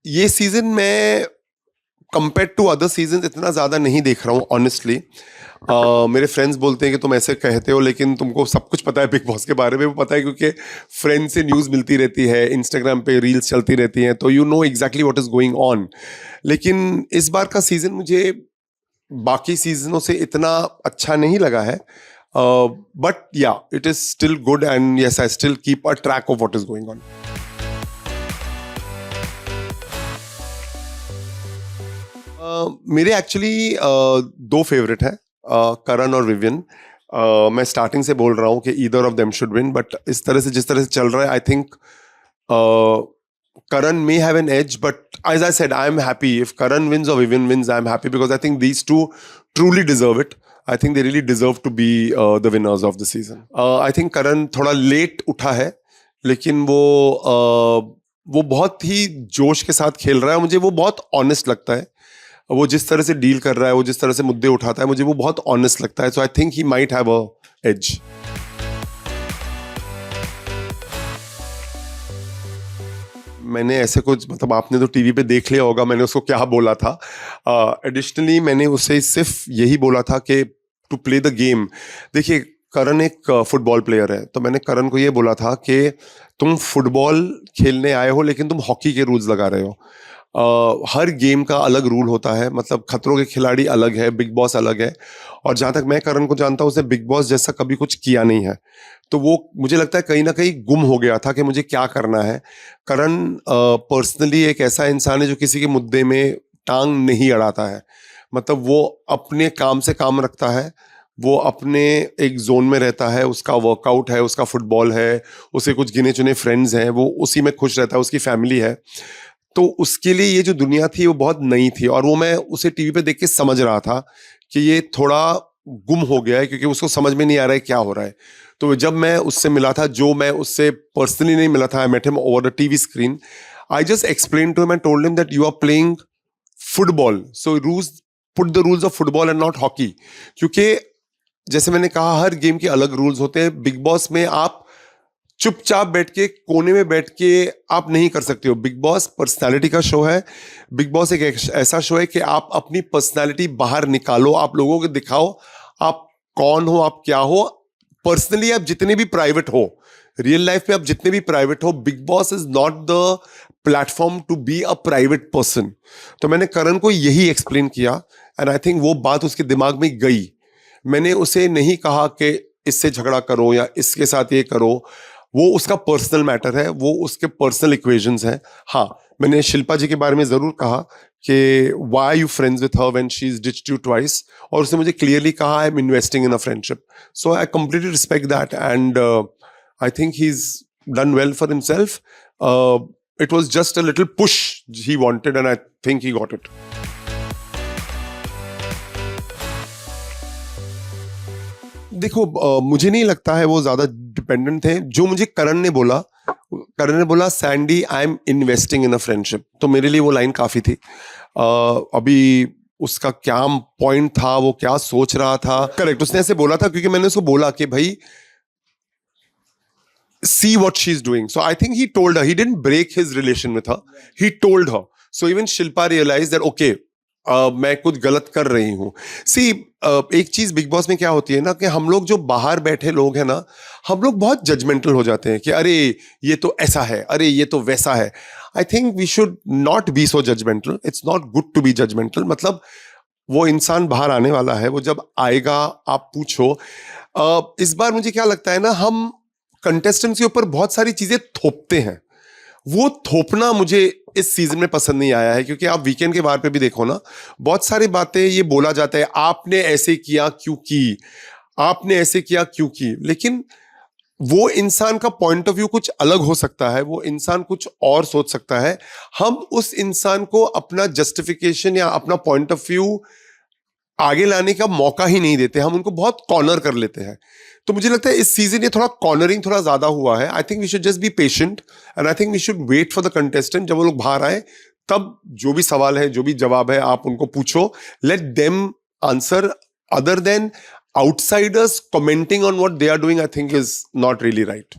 ये सीजन मैं compare to other season इतना ज्यादा नहीं देख रहा हूँ ऑनेस्टली। मेरे फ्रेंड्स बोलते हैं कि तुम ऐसे कहते हो, लेकिन तुमको सब कुछ पता है बिग बॉस के बारे में। वो पता है क्योंकि फ्रेंड्स से न्यूज़ मिलती रहती है, इंस्टाग्राम पे रील्स चलती रहती हैं, तो you know exactly what is going on. लेकिन इस बार का सीजन मुझे बाकी सीजनों से इतना अच्छा नहीं लगा है, बट या it is still good and yes I still keep a track of what is going on. मेरे एक्चुअली दो फेवरेट हैं, करण और विवियन। मैं स्टार्टिंग से बोल रहा हूँ कि either of them should win, but इस तरह से जिस तरह से चल रहा है I think Karan may have an edge, but as I said, I am happy if Karan wins or Vivian wins. I am happy because I think these two truly deserve it. I think they really deserve to be the winners of the season. I think Karan थोड़ा late उठा है, लेकिन वो बहुत ही जोश के साथ खेल रहा है। मुझे वो बहुत ऑनेस्ट लगता है। वो जिस तरह से डील कर रहा है, वो जिस तरह से मुद्दे उठाता है, मुझे वो बहुत ऑनेस्ट लगता है। So I think he might have a edge. मैंने ऐसे कुछ, मतलब आपने तो टीवी पे देख लिया होगा मैंने उसको क्या बोला था। एडिशनली मैंने उसे सिर्फ यही बोला था कि टू प्ले द गेम। देखिए, करण एक फुटबॉल प्लेयर है, तो मैंने करण को ये बोला था कि तुम फुटबॉल खेलने आए हो, लेकिन तुम हॉकी के रूल्स लगा रहे हो। हर गेम का अलग रूल होता है, मतलब खतरों के खिलाड़ी अलग है, बिग बॉस अलग है। और जहाँ तक मैं करण को जानता हूँ, उसने बिग बॉस जैसा कभी कुछ किया नहीं है, तो वो मुझे लगता है कहीं ना कहीं गुम हो गया था कि मुझे क्या करना है। करण पर्सनली एक ऐसा इंसान है जो किसी के मुद्दे में टांग नहीं अड़ाता है। मतलब वो अपने काम से काम रखता है, वो अपने एक जोन में रहता है। उसका वर्कआउट है, उसका फुटबॉल है, उसे कुछ गिने चुने फ्रेंड्स हैं, वो उसी में खुश रहता है, उसकी फैमिली है। तो उसके लिए ये जो दुनिया थी वो बहुत नई थी, और वो मैं उसे टीवी पे देख के समझ रहा था कि ये थोड़ा गुम हो गया है, क्योंकि उसको समझ में नहीं आ रहा है क्या हो रहा है। तो जब मैं उससे मिला था, जो मैं उससे पर्सनली नहीं मिला था, I met him over the TV screen, I just explain to him and told him that you are playing football, so rules, put the rules of football and not hockey. क्योंकि जैसे मैंने कहा, हर game के अलग rules होते हैं। Big boss में आप चुपचाप बैठ के कोने में बैठ के आप नहीं कर सकते हो। बिग बॉस पर्सनालिटी का शो है। बिग बॉस एक ऐसा शो है कि आप अपनी पर्सनालिटी बाहर निकालो, आप लोगों को दिखाओ आप कौन हो, आप क्या हो। पर्सनली आप जितने भी प्राइवेट हो, रियल लाइफ में आप जितने भी प्राइवेट हो, Bigg Boss is not the platform to be a private person. तो मैंने करण को यही एक्सप्लेन किया, एंड आई थिंक वो बात उसके दिमाग में गई। मैंने उसे नहीं कहा कि इससे झगड़ा करो या इसके साथ ये करो, वो उसका पर्सनल मैटर है, वो उसके पर्सनल इक्वेशंस हैं। हाँ, मैंने शिल्पा जी के बारे में जरूर कहा कि why are you friends with her when she is ditched you twice, और उसने मुझे क्लियरली कहा I am investing in a friendship. So I completely respect that, and I think he is done well for himself. It was just a little push he wanted, and I think he got it. देखो, मुझे नहीं लगता है वो ज्यादा dependent थे। जो मुझे करण ने बोला Sandy I am investing in a friendship, तो मेरे लिए वो लाइन काफी थी। अभी उसका क्या पॉइंट था, वो क्या सोच रहा था, करेक्ट उसने ऐसे बोला था क्योंकि मैंने उसको बोला कि भाई see what she's doing. So I think he told her, he didn't break his relation with her, he told her. So even Shilpa realized that okay, मैं कुछ गलत कर रही हूँ। सी, एक चीज बिग बॉस में क्या होती है ना, कि हम लोग जो बाहर बैठे लोग हैं ना, हम लोग बहुत जजमेंटल हो जाते हैं कि अरे ये तो ऐसा है, अरे ये तो वैसा है। I think we should not be so judgmental. It's not good to be judgmental. मतलब वो इंसान बाहर आने वाला है, वो जब आएगा आप पूछो। इस बार मुझे क्या लगता है ना, हम कंटेस्टेंट्स के ऊपर बहुत सारी चीजें थोपते हैं। वो थोपना मुझे इस सीजन में पसंद नहीं आया है, क्योंकि आप वीकेंड के बार पे भी देखो ना, बहुत सारी बातें ये बोला जाता है, आपने ऐसे किया क्यों की, आपने ऐसे किया क्यों की। लेकिन वो इंसान का पॉइंट ऑफ व्यू कुछ अलग हो सकता है, वो इंसान कुछ और सोच सकता है। हम उस इंसान को अपना जस्टिफिकेशन या अपना पॉइंट ऑफ व्यू आगे लाने का मौका ही नहीं देते, हम उनको बहुत कॉर्नर कर लेते हैं। तो मुझे लगता है इस सीजन ये थोड़ा कॉर्नरिंग थोड़ा ज्यादा हुआ है। I think we should just be patient, and I think we should wait for the contestant. जब वो लोग बाहर आए, तब जो भी सवाल है, जो भी जवाब है, आप उनको पूछो, let them answer. Other than outsiders commenting on what they are doing, I think is not really right.